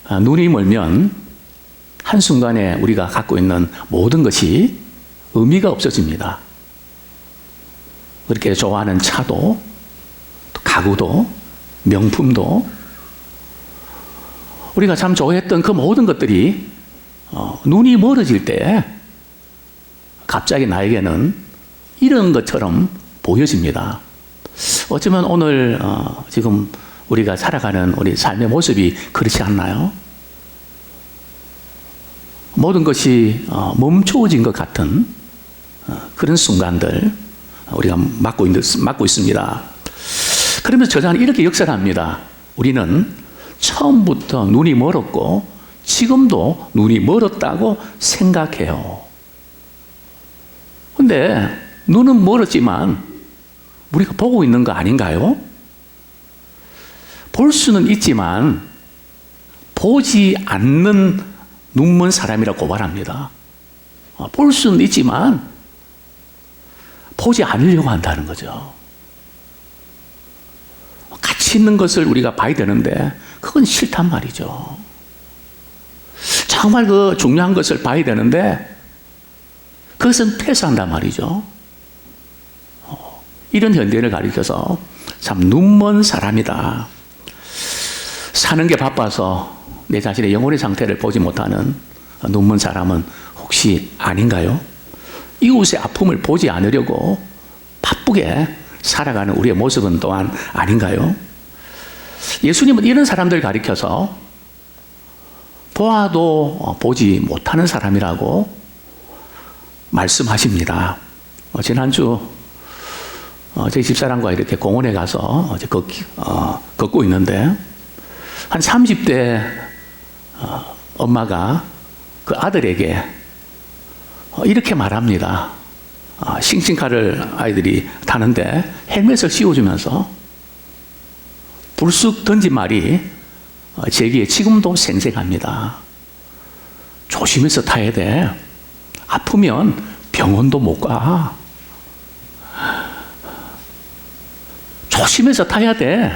눈이 멀면 한순간에 우리가 갖고 있는 모든 것이 의미가 없어집니다. 그렇게 좋아하는 차도, 가구도, 명품도, 우리가 참 좋아했던 그 모든 것들이 눈이 멀어질 때 갑자기 나에게는 이런 것처럼 보여집니다. 어쩌면 오늘 지금 우리가 살아가는 우리 삶의 모습이 그렇지 않나요? 모든 것이 멈추어진 것 같은 그런 순간들 우리가 맞고 있습니다. 그러면서 저자는 이렇게 역설합니다. 우리는 처음부터 눈이 멀었고 지금도 눈이 멀었다고 생각해요. 근데 눈은 멀었지만 우리가 보고 있는 거 아닌가요? 볼 수는 있지만 보지 않는 눈먼 사람이라고 고발합니다. 볼 수는 있지만 보지 않으려고 한다는 거죠. 가치 있는 것을 우리가 봐야 되는데 그건 싫단 말이죠. 정말 그 중요한 것을 봐야 되는데 그것은 패스한단 말이죠. 이런 현대인을 가리켜서 참 눈먼 사람이다. 사는 게 바빠서 내 자신의 영혼의 상태를 보지 못하는 눈먼 사람은 혹시 아닌가요? 이웃의 아픔을 보지 않으려고 바쁘게 살아가는 우리의 모습은 또한 아닌가요? 예수님은 이런 사람들 가리켜서 보아도 보지 못하는 사람이라고 말씀하십니다. 지난주 제 집사람과 이렇게 공원에 가서 걷고 있는데 한 30대 엄마가 그 아들에게 이렇게 말합니다. 싱싱카를 아이들이 타는데 헬멧을 씌워주면서 불쑥 던진 말이 제기에 지금도 생생합니다. 조심해서 타야 돼. 아프면 병원도 못 가. 조심해서 타야 돼.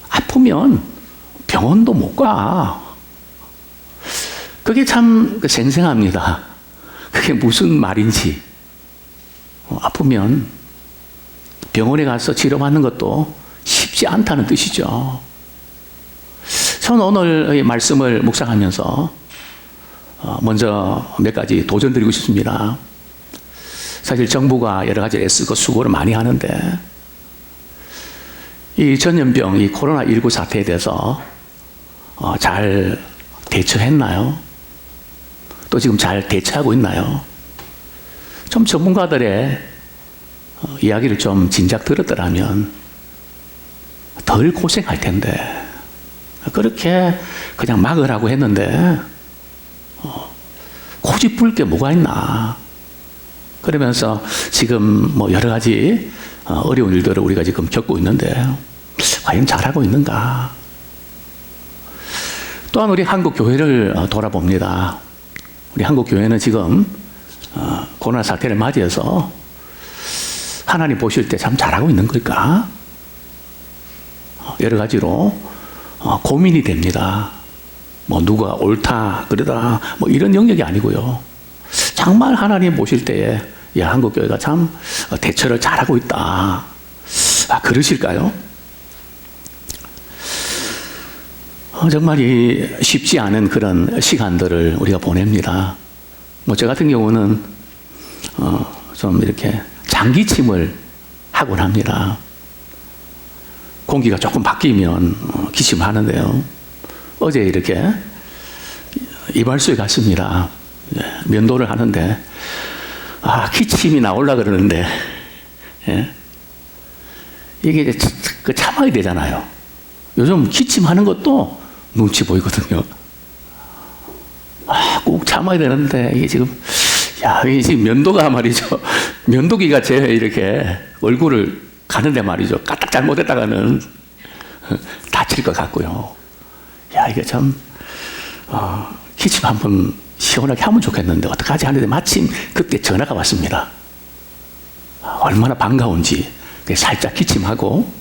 아프면 병원도 못 가. 그게 참 생생합니다. 그게 무슨 말인지. 아프면 병원에 가서 치료받는 것도 쉽지 않다는 뜻이죠. 저는 오늘 이 말씀을 묵상하면서 먼저 몇 가지 도전드리고 싶습니다. 사실 정부가 여러 가지 애쓰고 수고를 많이 하는데 이 전염병, 이 코로나19 사태에 대해서 잘 대처했나요? 또 지금 잘 대처하고 있나요? 좀 전문가들의 이야기를 좀 진작 들었더라면 덜 고생할 텐데 그렇게 그냥 막으라고 했는데 고집부릴 게 뭐가 있나. 그러면서 지금 뭐 여러 가지 어려운 일들을 우리가 지금 겪고 있는데 과연 잘하고 있는가. 또한 우리 한국 교회를 돌아봅니다. 우리 한국 교회는 지금 코로나 사태를 맞이해서 하나님 보실 때 참 잘하고 있는 걸까? 여러 가지로 고민이 됩니다. 뭐 누가 옳다 그러다 뭐 이런 영역이 아니고요. 정말 하나님 보실 때에 야, 한국 교회가 참 대처를 잘하고 있다. 그러실까요? 정말 쉽지 않은 그런 시간들을 우리가 보냅니다. 뭐 저 같은 경우는 좀 이렇게 장기침을 하곤 합니다. 공기가 조금 바뀌면 기침을 하는데요. 어제 이렇게 이발소에 갔습니다. 면도를 하는데 기침이 나올라 그러는데 이게 참아야 되잖아요. 요즘 기침하는 것도 눈치 보이거든요. 꼭 참아야 되는데 이게 지금 이게 지금 면도가 말이죠. 면도기가 제 이렇게 얼굴을 가는데 말이죠. 까딱 잘못했다가는 다칠 것 같고요. 이게 참 기침 한번 시원하게 하면 좋겠는데 어떡하지 하는데 마침 그때 전화가 왔습니다. 얼마나 반가운지 살짝 기침하고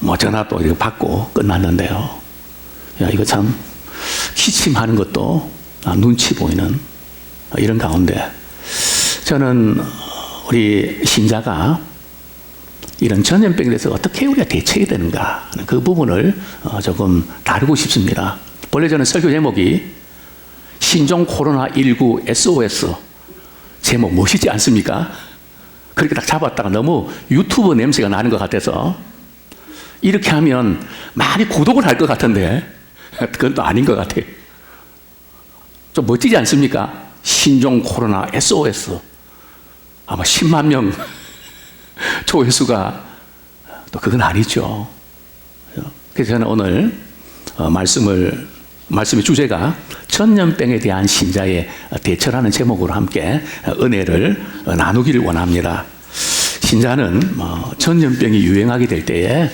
뭐 전화 또 이렇게 받고 끝났는데요. 야, 이거 참 기침하는 것도 눈치 보이는 이런 가운데 저는 우리 신자가 이런 전염병에 대해서 어떻게 우리가 대처해야 되는가 하는 그 부분을 조금 다루고 싶습니다. 원래 저는 설교 제목이 신종 코로나19 SOS 제목 멋있지 않습니까? 그렇게 딱 잡았다가 너무 유튜브 냄새가 나는 것 같아서 이렇게 하면 많이 구독을 할 것 같은데 그건 또 아닌 것 같아요. 좀 멋지지 않습니까? 신종 코로나 SOS 아마 10만 명 조회수가 또 그건 아니죠. 그래서 저는 오늘 말씀의 주제가 전염병에 대한 신자의 대처라는 제목으로 함께 은혜를 나누기를 원합니다. 신자는 전염병이 유행하게 될 때에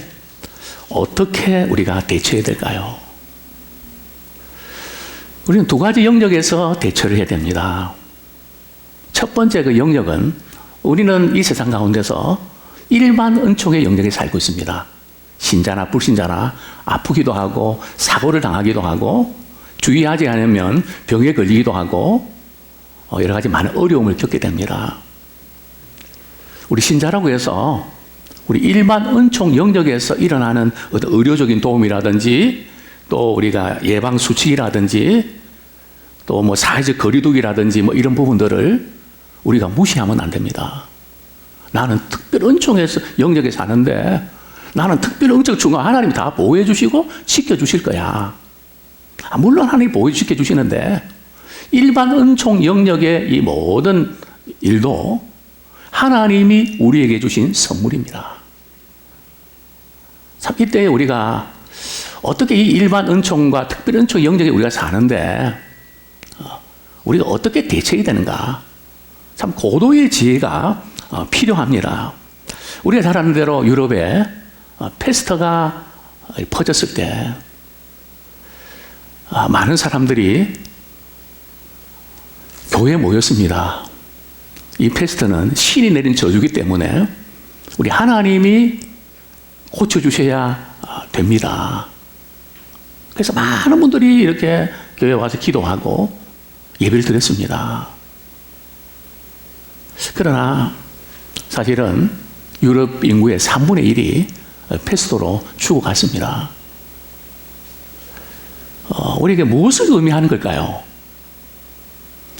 어떻게 우리가 대처해야 될까요? 우리는 두 가지 영역에서 대처를 해야 됩니다. 첫 번째 그 영역은 우리는 이 세상 가운데서 일반 은총의 영역에 살고 있습니다. 신자나 불신자나 아프기도 하고 사고를 당하기도 하고 주의하지 않으면 병에 걸리기도 하고 여러 가지 많은 어려움을 겪게 됩니다. 우리 신자라고 해서 우리 일반 은총 영역에서 일어나는 어떤 의료적인 도움이라든지 또 우리가 예방 수칙이라든지 또 뭐 사회적 거리두기라든지 뭐 이런 부분들을 우리가 무시하면 안 됩니다. 나는 특별 은총에서 영역에 사는데 나는 특별 은총 중간 하나님이 다 보호해 주시고 지켜주실 거야. 물론 하나님이 보호해 지켜주시는데 일반 은총 영역의 이 모든 일도 하나님이 우리에게 주신 선물입니다. 참 이때 우리가 어떻게 이 일반 은총과 특별 은총 영역에 우리가 사는데 우리가 어떻게 대처해야 되는가? 참 고도의 지혜가 필요합니다. 우리가 잘 아는 대로 유럽에 패스트가 퍼졌을 때 많은 사람들이 교회에 모였습니다. 이 패스트는 신이 내린 저주기 때문에 우리 하나님이 고쳐주셔야 됩니다. 그래서 많은 분들이 이렇게 교회에 와서 기도하고 예배를 드렸습니다. 그러나 사실은 유럽 인구의 3분의 1이 패스트로 죽어갔습니다. 우리에게 무엇을 의미하는 걸까요?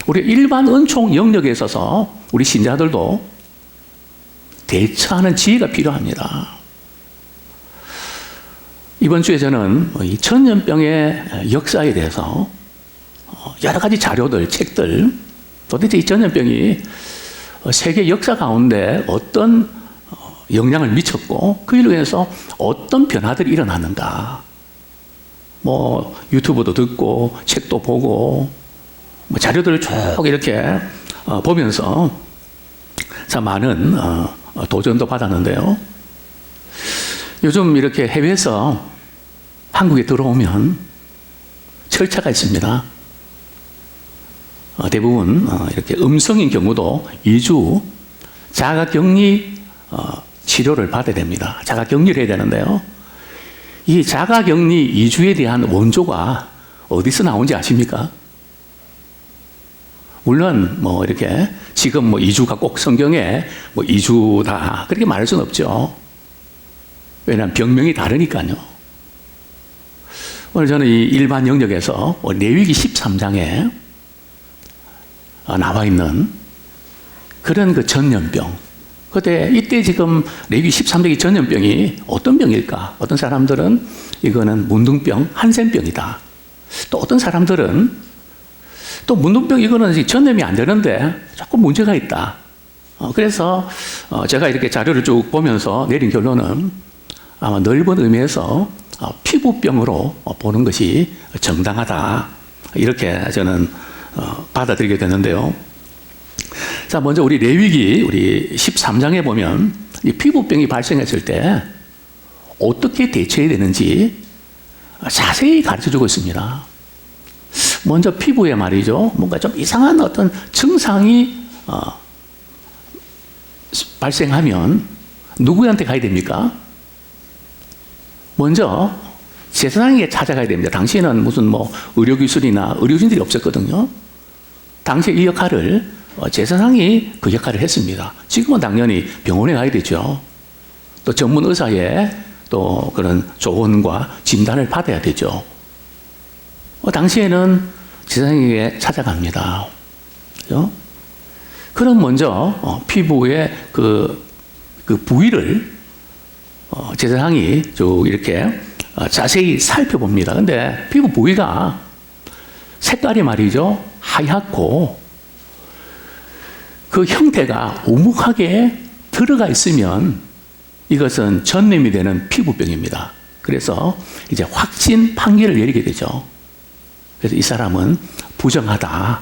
우리 일반 은총 영역에 있어서 우리 신자들도 대처하는 지혜가 필요합니다. 이번 주에 저는 이 전염병의 역사에 대해서 여러 가지 자료들, 책들, 도대체 이 전염병이 세계 역사 가운데 어떤 영향을 미쳤고 그 일로 인해서 어떤 변화들이 일어났는가. 뭐 유튜브도 듣고 책도 보고 뭐 자료들을 쭉 이렇게 보면서 참 많은 도전도 받았는데요. 요즘 이렇게 해외에서 한국에 들어오면 절차가 있습니다. 대부분 이렇게 음성인 경우도 2주 자가격리 치료를 받아야 됩니다. 자가격리를 해야 되는데요. 이 자가격리 2주에 대한 원조가 어디서 나온지 아십니까? 물론 뭐 이렇게 지금 뭐 2주가 꼭 성경에 뭐 2주다 그렇게 말할 수는 없죠. 왜냐하면 병명이 다르니까요. 오늘 저는 이 일반 영역에서 레위기 13장에 나와 있는 그런 그 전염병. 이때 지금 레위기 13장의 전염병이 어떤 병일까? 어떤 사람들은 이거는 문둥병, 한센병이다. 또 어떤 사람들은 또 문둥병 이거는 전염이 안 되는데 자꾸 문제가 있다. 그래서 제가 이렇게 자료를 쭉 보면서 내린 결론은 아마 넓은 의미에서 피부병으로 보는 것이 정당하다. 이렇게 저는 받아들이게 되는데요. 자, 먼저 우리 레위기 우리 13장에 보면 이 피부병이 발생했을 때 어떻게 대처해야 되는지 자세히 가르쳐주고 있습니다. 먼저 피부에 말이죠. 뭔가 좀 이상한 어떤 증상이 발생하면 누구한테 가야 됩니까? 먼저 제사장에게 찾아가야 됩니다. 당시에는 무슨 뭐 의료기술이나 의료진들이 없었거든요. 당시에 이 역할을 제사장이 그 역할을 했습니다. 지금은 당연히 병원에 가야 되죠. 또 전문 의사의 또 그런 조언과 진단을 받아야 되죠. 당시에는 제사장에게 찾아갑니다. 그죠? 그럼 먼저 피부의 그 부위를 제사장이 쭉 이렇게 자세히 살펴봅니다. 근데 피부 부위가 색깔이 말이죠, 하얗고 그 형태가 오목하게 들어가 있으면 이것은 전염이 되는 피부병입니다. 그래서 이제 확진 판결을 내리게 되죠. 그래서 이 사람은 부정하다.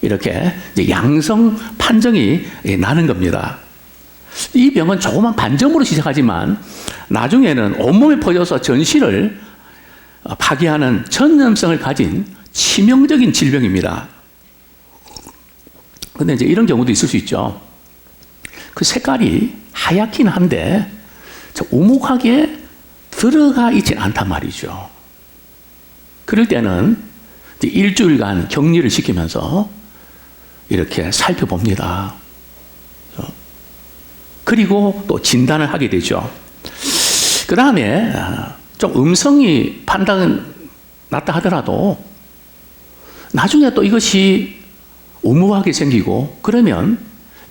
이렇게 이제 양성 판정이 나는 겁니다. 이 병은 조그만 반점으로 시작하지만 나중에는 온몸에 퍼져서 전신을 파괴하는 전염성을 가진 치명적인 질병입니다. 근데 이제 이런 경우도 있을 수 있죠. 그 색깔이 하얗긴 한데 오목하게 들어가 있진 않단 말이죠. 그럴 때는 이제 일주일간 격리를 시키면서 이렇게 살펴봅니다. 그리고 또 진단을 하게 되죠. 그 다음에 좀 음성이 판단 났다 하더라도 나중에 또 이것이 오묘하게 생기고 그러면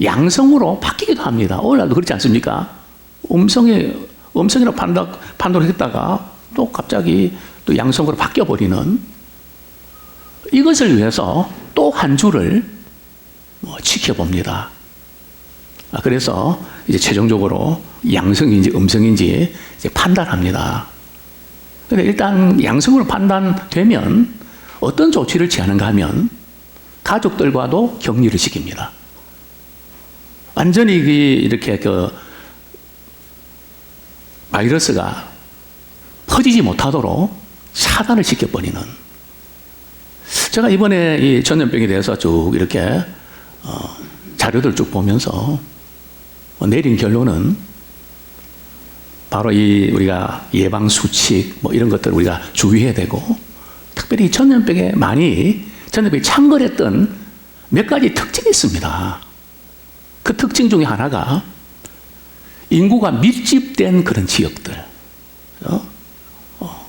양성으로 바뀌기도 합니다. 오늘날도 그렇지 않습니까? 음성이라고 판단을 했다가 또 갑자기 또 양성으로 바뀌어버리는, 이것을 위해서 또 한 주를 지켜봅니다. 그래서 이제 최종적으로 양성인지 음성인지 이제 판단합니다. 근데 일단 양성으로 판단되면 어떤 조치를 취하는가 하면 가족들과도 격리를 시킵니다. 완전히 이렇게 그 바이러스가 퍼지지 못하도록 차단을 시켜버리는. 제가 이번에 이 전염병에 대해서 쭉 이렇게 자료들 쭉 보면서 내린 결론은 바로 이 우리가 예방 수칙 뭐 이런 것들 우리가 주의해야 되고, 특별히 전염병에 전염병이 창궐했던 몇 가지 특징이 있습니다. 그 특징 중에 하나가 인구가 밀집된 그런 지역들,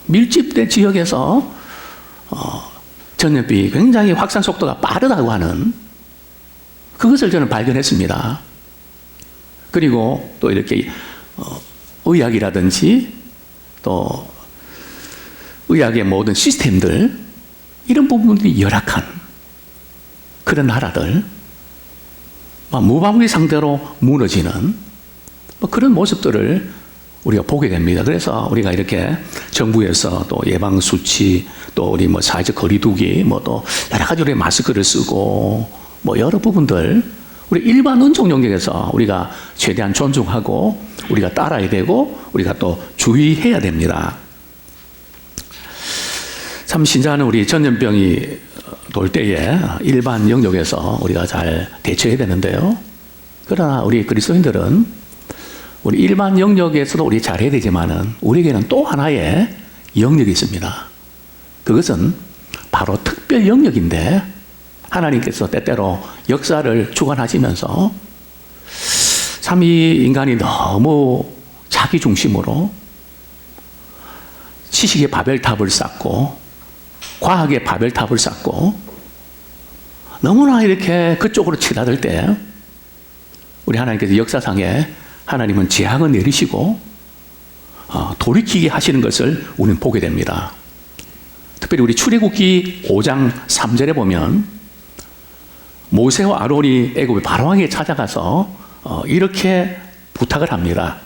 밀집된 지역에서 전염병이 굉장히 확산 속도가 빠르다고 하는 그것을 저는 발견했습니다. 그리고 또 이렇게 의학이라든지 또 의학의 모든 시스템들, 이런 부분들이 열악한 그런 나라들, 무방비 상태로 무너지는 그런 모습들을 우리가 보게 됩니다. 그래서 우리가 이렇게 정부에서 또 예방수칙, 또 우리 사회적 거리두기, 또 여러 가지 우리 마스크를 쓰고 여러 부분들 우리 일반 은총 영역에서 우리가 최대한 존중하고 우리가 따라야 되고 우리가 또 주의해야 됩니다. 참 신자는 우리 전염병이 돌 때에 일반 영역에서 우리가 잘 대처해야 되는데요. 그러나 우리 그리스도인들은 우리 일반 영역에서도 우리 잘해야 되지만은 우리에게는 또 하나의 영역이 있습니다. 그것은 바로 특별 영역인데, 하나님께서 때때로 역사를 주관하시면서 참 이 인간이 너무 자기 중심으로 지식의 바벨탑을 쌓고 과학의 바벨탑을 쌓고 너무나 이렇게 그쪽으로 치닫을 때 우리 하나님께서 역사상에 하나님은 재앙을 내리시고 돌이키게 하시는 것을 우리는 보게 됩니다. 특별히 우리 출애굽기 5장 3절에 보면 모세와 아론이 애굽의 바로왕에게 찾아가서 이렇게 부탁을 합니다.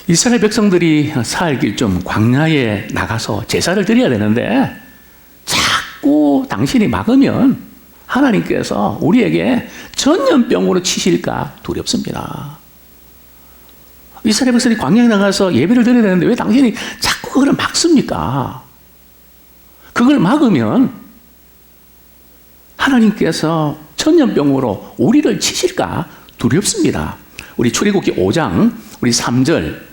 이스라엘 백성들이 살 길 좀 광야에 나가서 제사를 드려야 되는데 자꾸 당신이 막으면 하나님께서 우리에게 전염병으로 치실까 두렵습니다. 이스라엘 백성이 광야에 나가서 예배를 드려야 되는데 왜 당신이 자꾸 그걸 막습니까? 그걸 막으면 하나님께서 전염병으로 우리를 치실까 두렵습니다. 우리 출애굽기 5장 우리 3절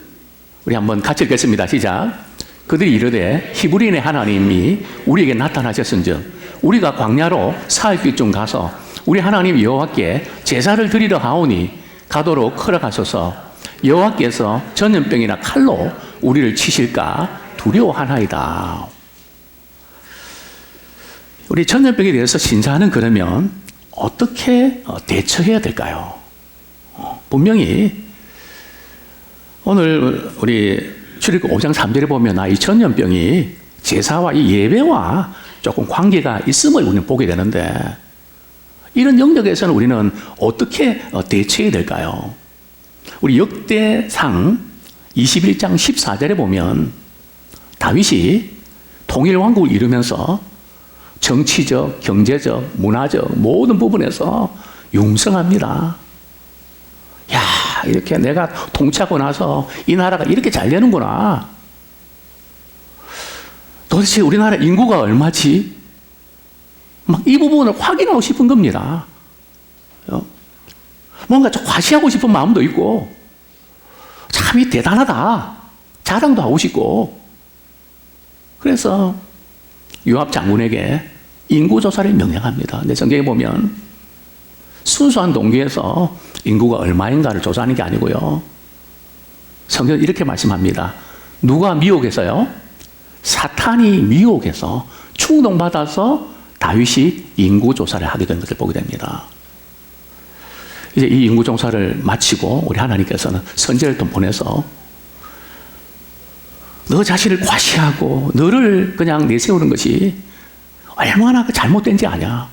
우리 한번 같이 읽겠습니다. 시작. 그들이 이르되 히브리인의 하나님이 우리에게 나타나셨은즉 우리가 광야로 사흘길 중 가서 우리 하나님 여호와께 제사를 드리러 하오니 가도록 허락하소서. 여호와께서 전염병이나 칼로 우리를 치실까 두려워하나이다. 우리 전염병에 대해서 신자는 그러면 어떻게 대처해야 될까요? 분명히 오늘 우리 출애굽 5장 3절에 보면 이 전염병이 제사와 이 예배와 조금 관계가 있음을 우리는 보게 되는데, 이런 영역에서는 우리는 어떻게 대처해야 될까요? 우리 역대상 21장 14절에 보면 다윗이 통일왕국을 이루면서 정치적, 경제적, 문화적 모든 부분에서 융성합니다. 야, 이렇게 내가 통치하고 나서 이 나라가 이렇게 잘 되는구나. 도대체 우리나라 인구가 얼마지? 막 이 부분을 확인하고 싶은 겁니다. 뭔가 좀 과시하고 싶은 마음도 있고, 참 대단하다 자랑도 하고 싶고. 그래서 요압 장군에게 인구조사를 명령합니다. 근데 성경에 보면 순수한 동기에서 인구가 얼마인가를 조사하는 게 아니고요, 성경은 이렇게 말씀합니다. 누가 미혹해서요? 사탄이 미혹해서 충동받아서 다윗이 인구조사를 하게 된 것을 보게 됩니다. 이제 이 인구조사를 마치고 우리 하나님께서는 선지자를 또 보내서 너 자신을 과시하고 너를 그냥 내세우는 것이 얼마나 잘못된지 아냐.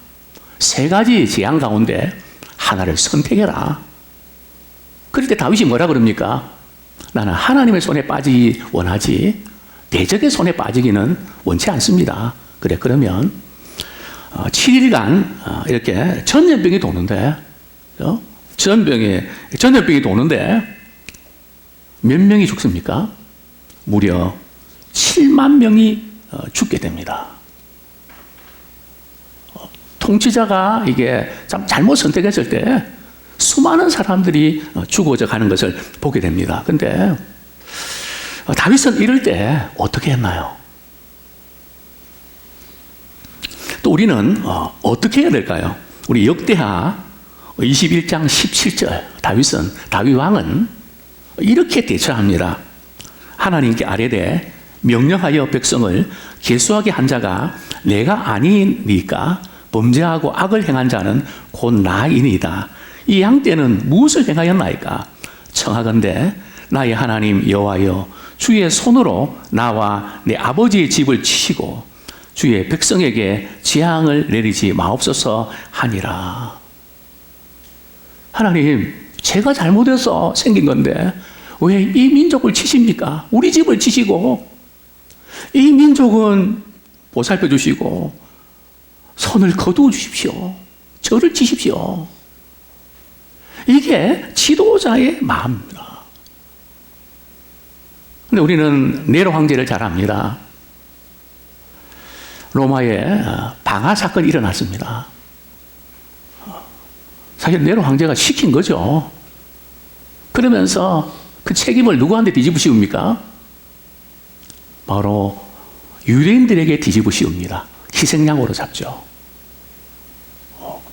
세 가지 재앙 가운데 하나를 선택해라. 그럴 때 다윗이 뭐라 그럽니까? 나는 하나님의 손에 빠지기 원하지 대적의 손에 빠지기는 원치 않습니다. 그래, 그러면 7일간 이렇게 전염병이 도는데, 전염병이 도는데 몇 명이 죽습니까? 무려 7만 명이 죽게 됩니다. 통치자가 이게 참 잘못 선택했을 때 수많은 사람들이 죽어져 가는 것을 보게 됩니다. 근데 다윗은 이럴 때 어떻게 했나요? 또 우리는 어떻게 해야 될까요? 우리 역대하 21장 17절 다윗 왕은 이렇게 대처합니다. 하나님께 아뢰되 명령하여 백성을 계수하게 한 자가 내가 아니니까 범죄하고 악을 행한 자는 곧 나이니이다. 이 양 떼는 무엇을 행하였나이까? 청하건대 나의 하나님 여호와여, 주의 손으로 나와 내 아버지의 집을 치시고 주의 백성에게 재앙을 내리지 마옵소서 하니라. 하나님, 제가 잘못해서 생긴 건데 왜 이 민족을 치십니까? 우리 집을 치시고 이 민족은 보살펴 주시고 손을 거두어 주십시오. 저를 치십시오. 이게 지도자의 마음입니다. 근데 우리는 네로 황제를 잘 압니다. 로마에 방화 사건이 일어났습니다. 사실 네로 황제가 시킨 거죠. 그러면서 그 책임을 누구한테 뒤집어 씌웁니까? 바로 유대인들에게 뒤집어 씌웁니다. 희생양으로 잡죠.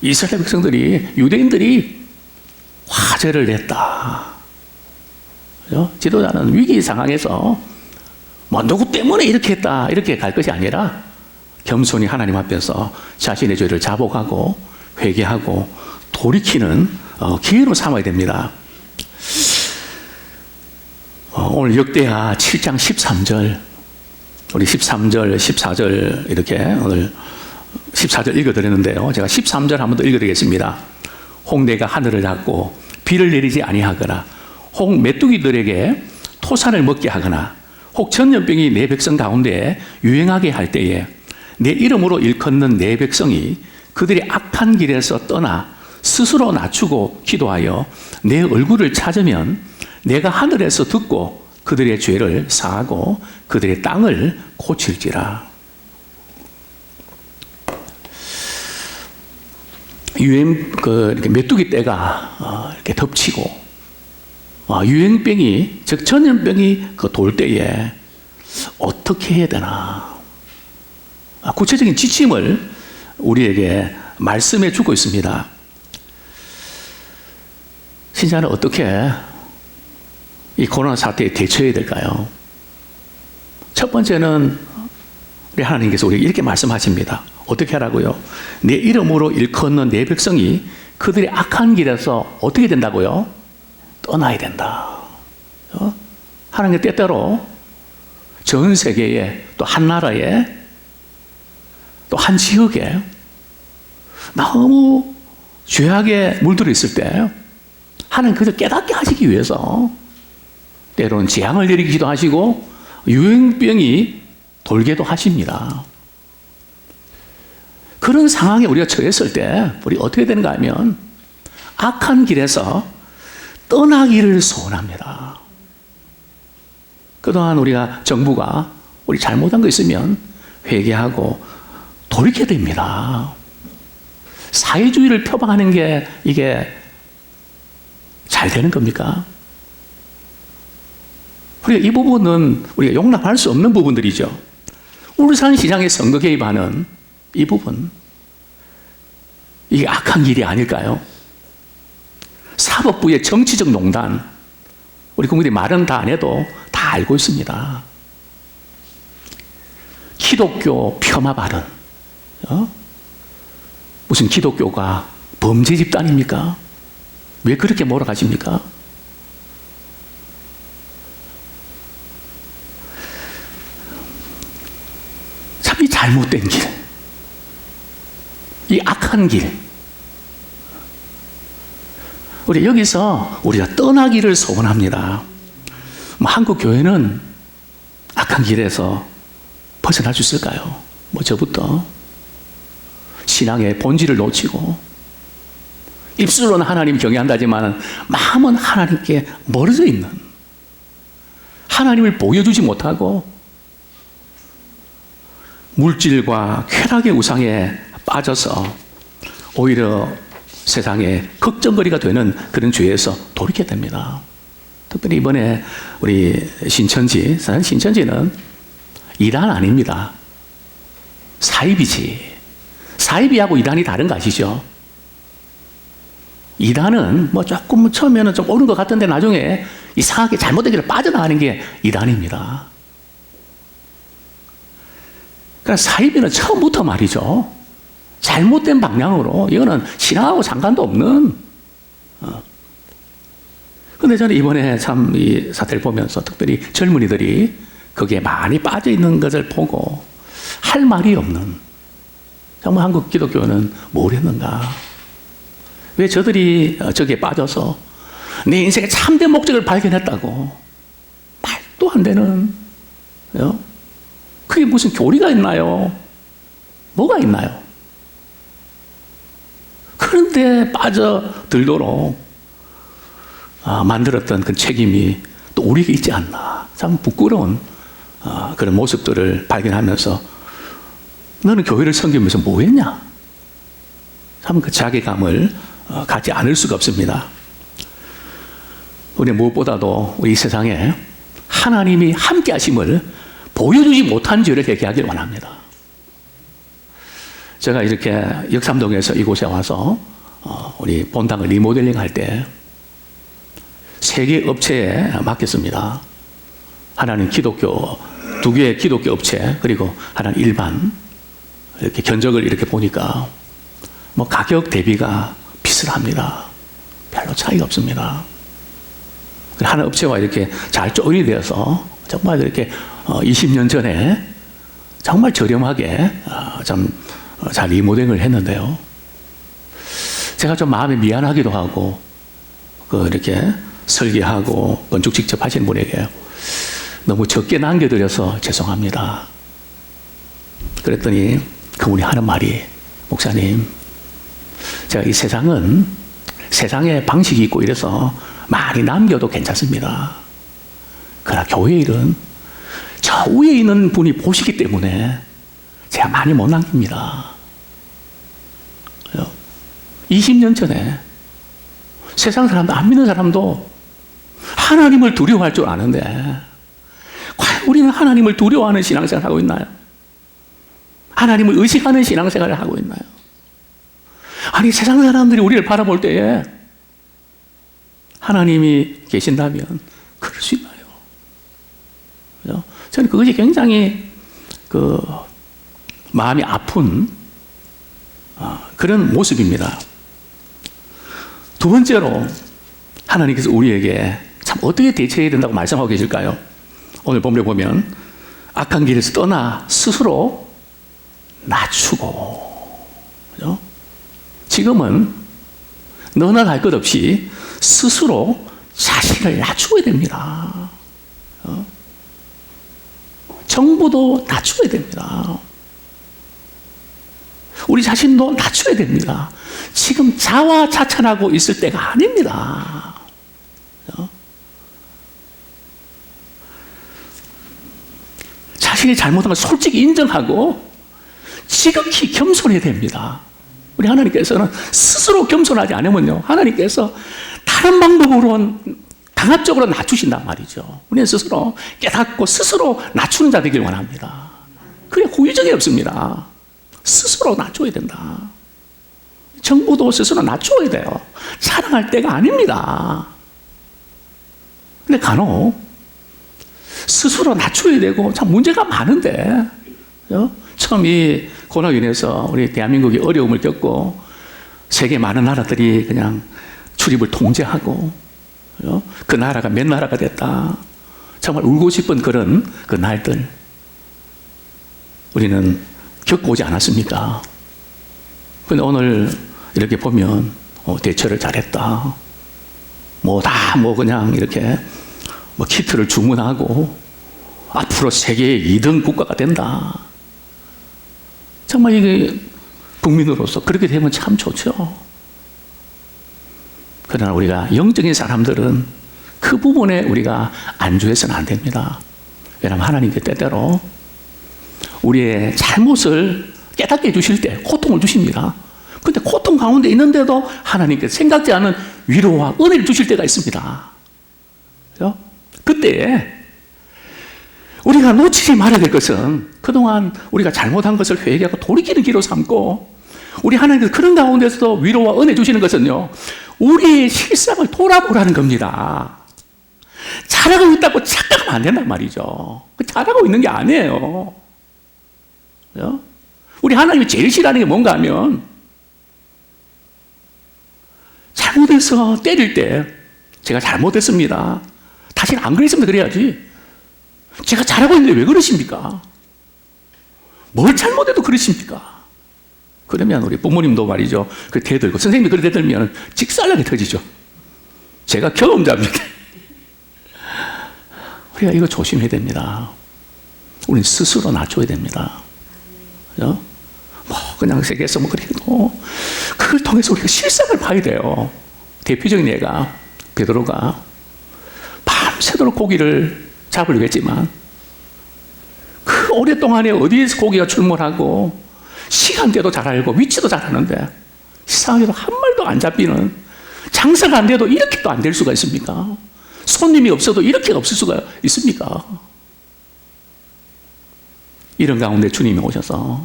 이스라엘 백성들이, 유대인들이 화제를 냈다. 그렇죠? 지도자는 위기 상황에서 뭐 누구 때문에 이렇게 했다 이렇게 갈 것이 아니라 겸손히 하나님 앞에서 자신의 죄를 자복하고 회개하고 돌이키는 기회로 삼아야 됩니다. 오늘 역대하 7장 13절, 우리 13절, 14절 이렇게 오늘 14절 읽어드렸는데요. 제가 13절 한번 더 읽어드리겠습니다. 혹 내가 하늘을 닫고 비를 내리지 아니하거나 혹 메뚜기들에게 토산을 먹게 하거나 혹 전염병이 내 백성 가운데 유행하게 할 때에 내 이름으로 일컫는 내 백성이 그들의 악한 길에서 떠나 스스로 낮추고 기도하여 내 얼굴을 찾으면 내가 하늘에서 듣고 그들의 죄를 사하고 그들의 땅을 고칠지라. 이렇게 메뚜기 떼가 이렇게 덮치고 유행병이, 즉 전염병이 돌 때에 어떻게 해야 되나? 구체적인 지침을 우리에게 말씀해 주고 있습니다. 신자는 어떻게 이 코로나 사태에 대처해야 될까요? 첫 번째는 우리 하나님께서 우리에게 이렇게 말씀하십니다. 어떻게 하라고요? 내 이름으로 일컫는 내 백성이 그들의 악한 길에서 어떻게 된다고요? 떠나야 된다. 하나님의 때때로 전 세계에 또 한 나라에 또 한 지역에 너무 죄악에 물들어 있을 때 하나님 그저 깨닫게 하시기 위해서 때로는 재앙을 내리기도 하시고 유행병이 돌게도 하십니다. 그런 상황에 우리가 처했을 때 우리 어떻게 되는가 하면 악한 길에서 떠나기를 소원합니다. 그동안 우리가 정부가 우리 잘못한 거 있으면 회개하고 돌이켜야 됩니다. 사회주의를 표방하는 게 이게 잘 되는 겁니까? 우리가 이 부분은 우리가 용납할 수 없는 부분들이죠. 울산시장에 선거 개입하는 이 부분, 이게 악한 길이 아닐까요? 사법부의 정치적 농단, 우리 국민들이 말은 다 안 해도 다 알고 있습니다. 기독교 폄하 발언, 무슨 기독교가 범죄 집단입니까? 왜 그렇게 몰아가십니까? 참 이 잘못된 길, 이 악한 길, 우리 여기서 우리가 떠나기를 소원합니다. 한국 교회는 악한 길에서 벗어날 수 있을까요? 저부터 신앙의 본질을 놓치고 입술로는 하나님 경외한다지만 마음은 하나님께 멀어져 있는, 하나님을 보여주지 못하고 물질과 쾌락의 우상에 빠져서 오히려 세상에 걱정거리가 되는 그런 죄에서 돌이켜야 됩니다. 특별히 이번에 우리 신천지, 사실 신천지는 이단 아닙니다. 사입이지. 사입이하고 이단이 다른 거 아시죠? 이단은 조금 처음에는 좀 옳은 것 같은데 나중에 이상하게 잘못된 길을 빠져나가는 게 이단입니다. 그러니까 사입이는 처음부터 말이죠. 잘못된 방향으로, 이거는 신앙하고 상관도 없는. 근데 저는 이번에 참 이 사태를 보면서 특별히 젊은이들이 거기에 많이 빠져 있는 것을 보고 할 말이 없는, 정말 한국 기독교는 뭘 했는가? 왜 저들이 저기에 빠져서 내 인생의 참된 목적을 발견했다고 말도 안 되는, 그게 무슨 교리가 있나요? 뭐가 있나요? 그런데 빠져들도록 만들었던 그 책임이 또 우리에게 있지 않나. 참 부끄러운 그런 모습들을 발견하면서 너는 교회를 섬기면서 뭐 했냐? 참 그 자괴감을 갖지 않을 수가 없습니다. 우리 무엇보다도 우리 세상에 하나님이 함께 하심을 보여주지 못한 죄를 회개하길 원합니다. 제가 이렇게 역삼동에서 이곳에 와서 우리 본당을 리모델링 할 때 3개 업체에 맡겼습니다. 하나는 기독교, 2개의 기독교 업체, 그리고 하나는 일반. 이렇게 견적을 이렇게 보니까 가격 대비가 비슷합니다. 별로 차이가 없습니다. 하나 업체와 이렇게 잘 조율이 되어서 정말 이렇게 20년 전에 정말 저렴하게 잘 리모델링을 했는데요. 제가 좀 마음이 미안하기도 하고, 이렇게 설계하고 건축 직접 하신 분에게 너무 적게 남겨드려서 죄송합니다. 그랬더니 그분이 하는 말이, 목사님, 제가 이 세상은 세상에 방식이 있고 이래서 많이 남겨도 괜찮습니다. 그러나 교회 일은 저 위에 있는 분이 보시기 때문에 제가 많이 못 남깁니다. 20년 전에 세상 사람도, 안 믿는 사람도 하나님을 두려워할 줄 아는데 과연 우리는 하나님을 두려워하는 신앙생활을 하고 있나요? 하나님을 의식하는 신앙생활을 하고 있나요? 아니, 세상 사람들이 우리를 바라볼 때에 하나님이 계신다면 그럴 수 있나요? 그죠? 저는 그것이 굉장히 마음이 아픈 그런 모습입니다. 두 번째로 하나님께서 우리에게 참 어떻게 대처해야 된다고 말씀하고 계실까요? 오늘 본문에 보면 악한 길에서 떠나 스스로 낮추고, 그죠? 지금은 너나 할 것 없이 스스로 자신을 낮추어야 됩니다. 정부도 낮춰야 됩니다. 우리 자신도 낮춰야 됩니다. 지금 자화자찬하고 있을 때가 아닙니다. 자신이 잘못한 걸 솔직히 인정하고 지극히 겸손해야 됩니다. 우리 하나님께서는 스스로 겸손하지 않으면요, 하나님께서 다른 방법으로는 강압적으로 낮추신단 말이죠. 우리는 스스로 깨닫고 스스로 낮추는 자 되길 원합니다. 그게 후유증이 없습니다. 스스로 낮춰야 된다. 정부도 스스로 낮춰야 돼요. 자랑할 때가 아닙니다. 근데 간혹 스스로 낮춰야 되고 참 문제가 많은데, 처음 이 코로나로 인해서 우리 대한민국이 어려움을 겪고 세계 많은 나라들이 그냥 출입을 통제하고 그 나라가 몇 나라가 됐다. 정말 울고 싶은 그런 그 날들 우리는 겪고 오지 않았습니까? 근데 오늘 이렇게 보면 대처를 잘했다. 그냥 이렇게 키트를 주문하고 앞으로 세계의 2등 국가가 된다. 정말 이게 국민으로서 그렇게 되면 참 좋죠. 그러나 우리가 영적인 사람들은 그 부분에 우리가 안주해서는 안 됩니다. 왜냐하면 하나님께 때때로 우리의 잘못을 깨닫게 해주실 때 고통을 주십니다. 그런데 고통 가운데 있는데도 하나님께서 생각지 않은 위로와 은혜를 주실 때가 있습니다. 그렇죠? 그때 우리가 놓치지 말아야 될 것은 그동안 우리가 잘못한 것을 회개하고 돌이키는 기로 삼고, 우리 하나님께서 그런 가운데서도 위로와 은혜 주시는 것은요, 우리의 실상을 돌아보라는 겁니다. 잘하고 있다고 착각하면 안 된단 말이죠. 잘하고 있는 게 아니에요. 그렇죠? 우리 하나님이 제일 싫어하는 게 뭔가 하면 잘못해서 때릴 때 제가 잘못했습니다. 다시는 안 그랬으면 그래야지. 제가 잘하고 있는데 왜 그러십니까? 뭘 잘못해도 그러십니까? 그러면 우리 부모님도 말이죠. 그 대들고 선생님이 그렇게 대들면 직살나게 터지죠. 제가 경험자입니다. 우리가 이거 조심해야 됩니다. 우리는 스스로 낮춰야 됩니다. 그죠? 그냥 세계에서 그래도 그걸 통해서 우리가 실상을 봐야 돼요. 대표적인 예가 베드로가 밤새도록 고기를 잡으려고 했지만 그 오랫동안에 어디에서 고기가 출몰하고 시간대도 잘 알고 위치도 잘 아는데 이상하게도 한 마리도 안 잡히는, 장사가 안 돼도 이렇게도 안 될 수가 있습니까? 손님이 없어도 이렇게 없을 수가 있습니까? 이런 가운데 주님이 오셔서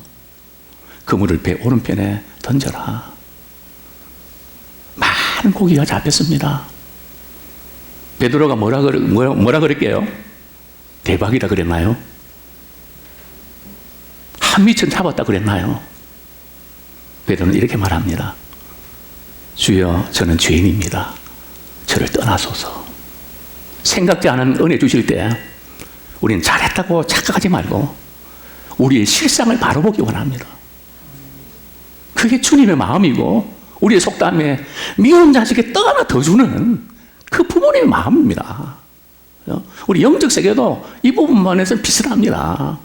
그물을 배 오른편에 던져라. 많은 고기가 잡혔습니다. 베드로가 뭐라 그랬게요? 대박이라 그랬나요? 한 미천 잡았다 그랬나요? 베드로는 이렇게 말합니다. 주여, 저는 죄인입니다. 저를 떠나소서. 생각지 않은 은혜 주실 때 우리는 잘했다고 착각하지 말고 우리의 실상을 바로 보기 원합니다. 그게 주님의 마음이고 우리의 속담에 미운 자식에 떡 하나 더 주는 그 부모님의 마음입니다. 우리 영적 세계도 이 부분만에서 비슷합니다.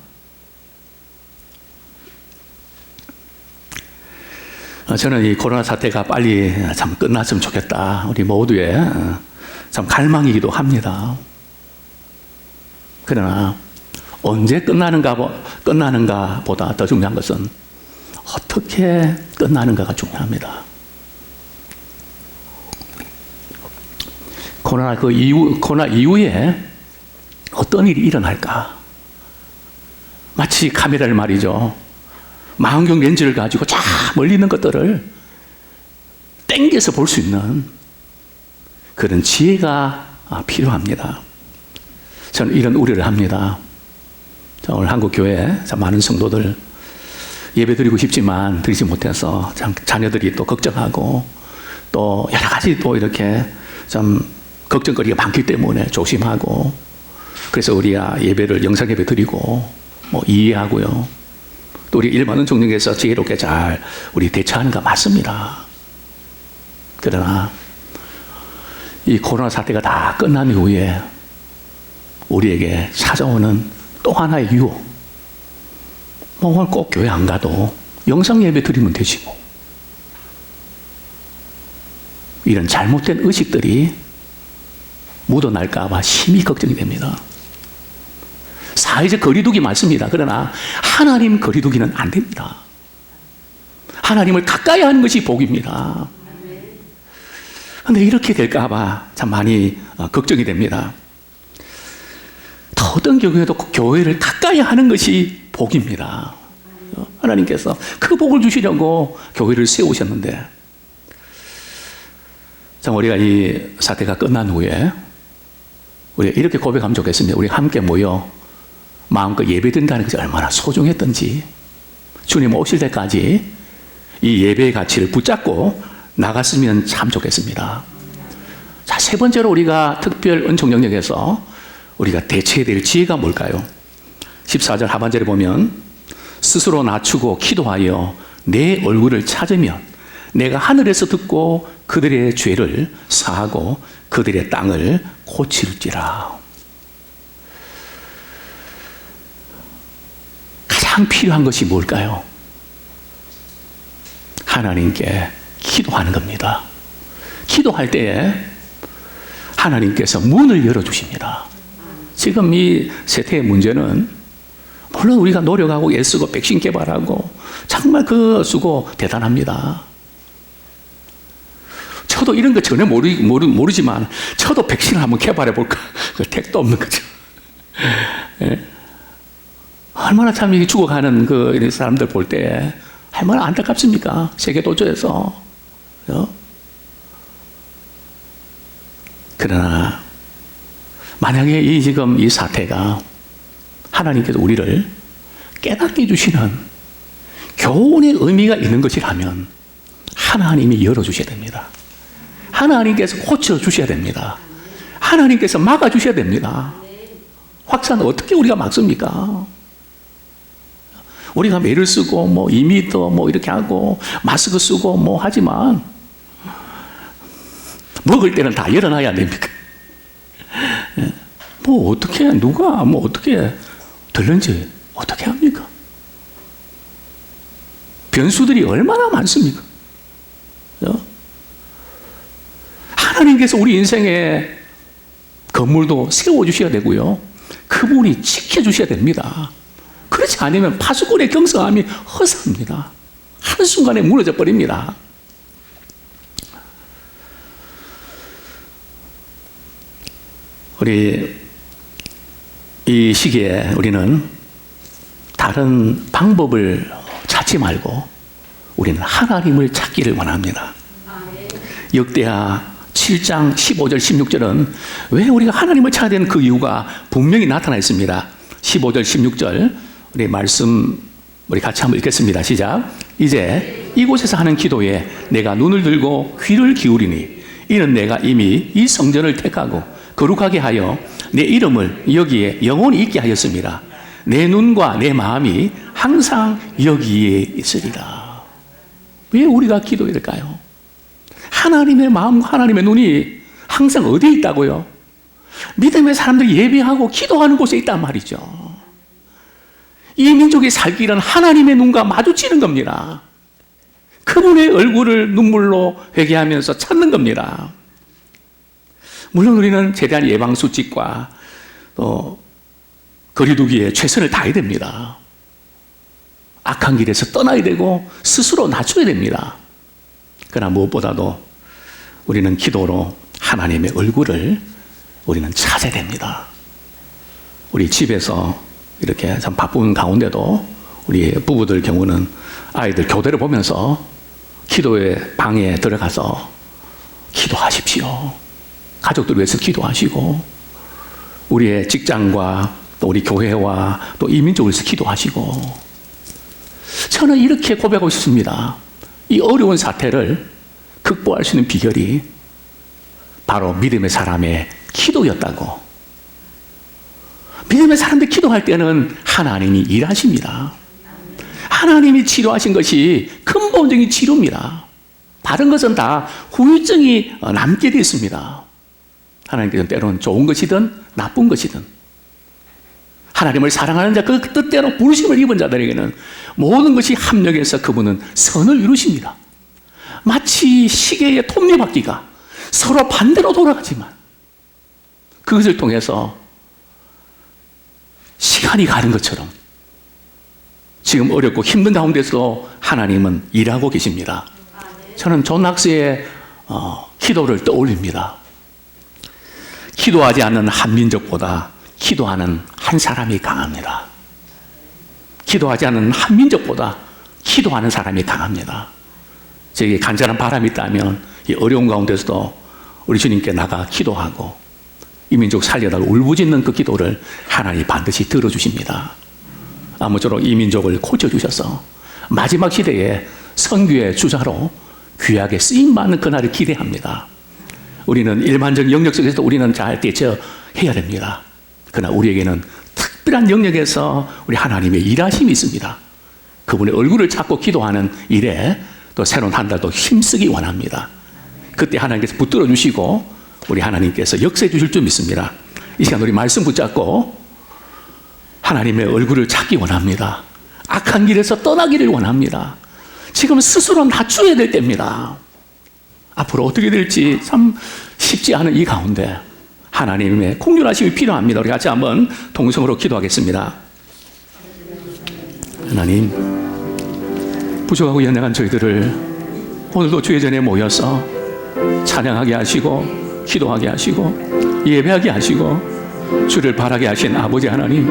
저는 이 코로나 사태가 빨리 참 끝났으면 좋겠다. 우리 모두의 참 갈망이기도 합니다. 그러나 언제 끝나는가 보다 더 중요한 것은 어떻게 끝나는가가 중요합니다. 코로나 이후에 어떤 일이 일어날까? 마치 카메라를 말이죠. 망원경 렌즈를 가지고 쫙 멀리 있는 것들을 땡겨서 볼 수 있는 그런 지혜가 필요합니다. 저는 이런 우려를 합니다. 오늘 한국 교회 많은 성도들 예배 드리고 싶지만 드리지 못해서 참 자녀들이 또 걱정하고 또 여러 가지 또 이렇게 좀 걱정거리가 많기 때문에 조심하고, 그래서 우리가 예배를 영상 예배 드리고 뭐 이해하고요. 또 우리 일반은 종령에서 지혜롭게 잘 우리 대처하는 거 맞습니다. 그러나 이 코로나 사태가 다 끝난 이후에 우리에게 찾아오는 또 하나의 유혹, 뭐 오늘 꼭 교회 안 가도 영상 예배 드리면 되지 뭐. 이런 잘못된 의식들이 묻어날까 봐 심히 걱정이 됩니다. 사회적 거리두기 맞습니다. 그러나 하나님 거리두기는 안 됩니다. 하나님을 가까이 하는 것이 복입니다. 그런데 이렇게 될까 봐 참 많이 걱정이 됩니다. 더 어떤 경우에도 교회를 가까이 하는 것이 복입니다. 하나님께서 그 복을 주시려고 교회를 세우셨는데, 참 우리가 이 사태가 끝난 후에 우리가 이렇게 고백하면 좋겠습니다. 우리 함께 모여 마음껏 예배드린다는 것이 얼마나 소중했던지, 주님 오실 때까지 이 예배의 가치를 붙잡고 나갔으면 참 좋겠습니다. 자, 세 번째로 우리가 특별 은총 영역에서 우리가 대처해야 될 지혜가 뭘까요? 14절 하반절에 보면 스스로 낮추고 기도하여 내 얼굴을 찾으면 내가 하늘에서 듣고 그들의 죄를 사하고 그들의 땅을 고칠지라. 가장 필요한 것이 뭘까요? 하나님께 기도하는 겁니다. 기도할 때에 하나님께서 문을 열어주십니다. 지금 이 세태의 문제는 물론 우리가 노력하고 애쓰고 백신 개발하고 정말 그 수고 대단합니다. 저도 이런 거 전혀 모르지만 저도 백신을 한번 개발해 볼까? 그 택도 없는 거죠. 예. 얼마나 참 이게 죽어가는 그 사람들 볼 때 얼마나 안타깝습니까? 세계 도처에서. 그러나 만약에 지금 이 사태가 하나님께서 우리를 깨닫게 해주시는 교훈의 의미가 있는 것이라면 하나님이 열어주셔야 됩니다. 하나님께서 고쳐주셔야 됩니다. 하나님께서 막아주셔야 됩니다. 확산을 어떻게 우리가 막습니까? 우리가 매를 쓰고 뭐 2m 뭐 이렇게 하고 마스크 쓰고 뭐 하지만 먹을 때는 다 열어놔야 됩니까? 뭐 어떻게 누가 뭐 어떻게 들는지 어떻게 합니까? 변수들이 얼마나 많습니까? 하나님께서 우리 인생에 건물도 세워주셔야 되고요, 그분이 지켜주셔야 됩니다. 그렇지 않으면 파수꾼의 경성함이 허사합니다. 한순간에 무너져 버립니다. 우리 이 시기에 우리는 다른 방법을 찾지 말고 우리는 하나님을 찾기를 원합니다. 역대하 7장 15절 16절은 왜 우리가 하나님을 찾아야 되는 그 이유가 분명히 나타나 있습니다. 15절 16절 우리 말씀 우리 같이 한번 읽겠습니다. 시작. 이제 이곳에서 하는 기도에 내가 눈을 들고 귀를 기울이니 이는 내가 이미 이 성전을 택하고 거룩하게 하여 내 이름을 여기에 영원히 있게 하였습니다. 내 눈과 내 마음이 항상 여기에 있으리라. 왜 우리가 기도해야 될까요? 하나님의 마음과 하나님의 눈이 항상 어디에 있다고요? 믿음의 사람들이 예배하고 기도하는 곳에 있단 말이죠. 이 민족이 살기 위한 하나님의 눈과 마주치는 겁니다. 그분의 얼굴을 눈물로 회개하면서 찾는 겁니다. 물론 우리는 최대한 예방수칙과 또 거리두기에 최선을 다해야 됩니다. 악한 길에서 떠나야 되고 스스로 낮춰야 됩니다. 그러나 무엇보다도 우리는 기도로 하나님의 얼굴을 우리는 찾아야 됩니다. 우리 집에서 이렇게 참 바쁜 가운데도 우리 부부들 경우는 아이들 교대를 보면서 기도의 방에 들어가서 기도하십시오. 가족들 위해서 기도하시고, 우리의 직장과 또 우리 교회와 또 이민족을 위해서 기도하시고, 저는 이렇게 고백하고 싶습니다. 이 어려운 사태를 극복할 수 있는 비결이 바로 믿음의 사람의 기도였다고. 믿음의 사람들 기도할 때는 하나님이 일하십니다. 하나님이 치료하신 것이 근본적인 치료입니다. 다른 것은 다 후유증이 남게 되어 있습니다. 하나님께서는 때로는 좋은 것이든 나쁜 것이든 하나님을 사랑하는 자, 그 뜻대로 부르심을 입은 자들에게는 모든 것이 합력해서 그분은 선을 이루십니다. 마치 시계의 톱니바퀴가 서로 반대로 돌아가지만 그것을 통해서 시간이 가는 것처럼 지금 어렵고 힘든 가운데서도 하나님은 일하고 계십니다. 저는 존 낙스의 기도를 떠올립니다. 기도하지 않는 한 민족보다 기도하는 한 사람이 강합니다. 기도하지 않는 한 민족보다 기도하는 사람이 강합니다. 저에게 간절한 바람이 있다면 이 어려운 가운데서도 우리 주님께 나가 기도하고 이 민족 살려다가 울부짖는 그 기도를 하나님이 반드시 들어주십니다. 아무쪼록 이 민족을 고쳐주셔서 마지막 시대에 선교의 주자로 귀하게 쓰임받는 그날을 기대합니다. 우리는 일반적 영역 속에서 우리는 잘 대처해야 됩니다. 그러나 우리에게는 특별한 영역에서 우리 하나님의 일하심이 있습니다. 그분의 얼굴을 찾고 기도하는 일에 또 새로운 한 달도 힘쓰기 원합니다. 그때 하나님께서 붙들어 주시고 우리 하나님께서 역사해 주실 줄 믿습니다. 이 시간 우리 말씀 붙잡고 하나님의 얼굴을 찾기 원합니다. 악한 길에서 떠나기를 원합니다. 지금 스스로 낮춰야 될 때입니다. 앞으로 어떻게 될지 참 쉽지 않은 이 가운데 하나님의 공존하심이 필요합니다. 우리 같이 한번 동성으로 기도하겠습니다. 하나님, 부족하고 연약한 저희들을 오늘도 주의 전에 모여서 찬양하게 하시고 기도하게 하시고 예배하게 하시고 주를 바라게 하신 아버지 하나님,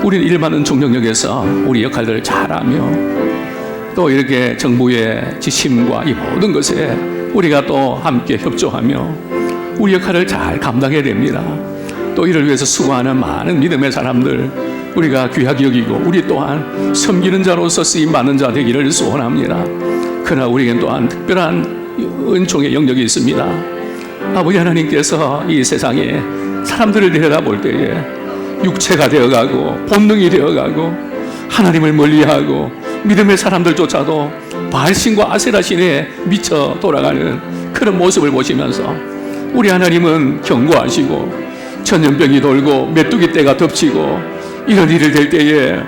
우리는 일받는 종정역에서 우리 역할들을 잘하며 또 이렇게 정부의 지침과 이 모든 것에 우리가 또 함께 협조하며 우리 역할을 잘 감당해야 됩니다. 또 이를 위해서 수고하는 많은 믿음의 사람들 우리가 귀하게 여기고 우리 또한 섬기는 자로서 쓰임받는 자 되기를 소원합니다. 그러나 우리에겐 또한 특별한 은총의 영역이 있습니다. 아버지 하나님께서 이 세상에 사람들을 내려다볼 때에 육체가 되어가고 본능이 되어가고 하나님을 멀리하고 믿음의 사람들조차도 바알신과 아세라신에 미쳐 돌아가는 그런 모습을 보시면서 우리 하나님은 경고하시고 전염병이 돌고 메뚜기 떼가 덮치고 이런 일을 될 때에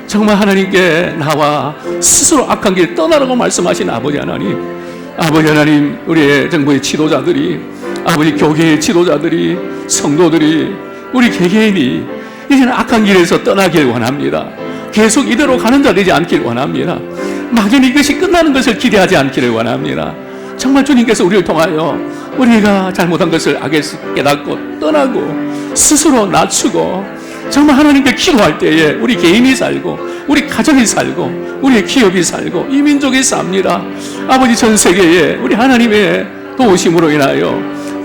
정말 하나님께 나와 스스로 악한 길 떠나라고 말씀하신 아버지 하나님, 우리의 정부의 지도자들이, 아버지 교회의 지도자들이, 성도들이, 우리 개개인이 이제는 악한 길에서 떠나길 원합니다. 계속 이대로 가는 자 되지 않길 원합니다. 막연히 이것이 끝나는 것을 기대하지 않기를 원합니다. 정말 주님께서 우리를 통하여 우리가 잘못한 것을 악에서 깨닫고 떠나고 스스로 낮추고 정말 하나님께 기도할 때에 우리 개인이 살고 우리 가정이 살고 우리의 기업이 살고 이 민족이 삽니다. 아버지, 전 세계에 우리 하나님의 도우심으로 인하여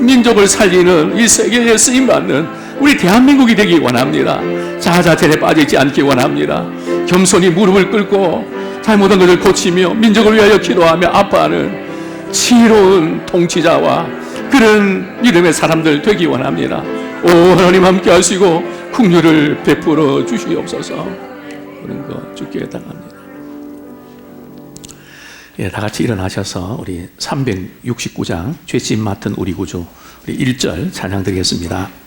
민족을 살리는 이 세계에 쓰임받는 우리 대한민국이 되기 원합니다. 자아자찬에 빠지지 않기 원합니다. 겸손히 무릎을 꿇고 잘못한 것을 고치며 민족을 위하여 기도하며 아파하는 지혜로운 통치자와 그런 믿음의 사람들 되기 원합니다. 오 하나님, 함께 하시고 긍휼을 베풀어 주시옵소서. 그런 거 주께 당합니다. 예, 다 같이 일어나셔서 우리 369장 죄짐 맡은 우리 구주 우리 1절 찬양 드리겠습니다.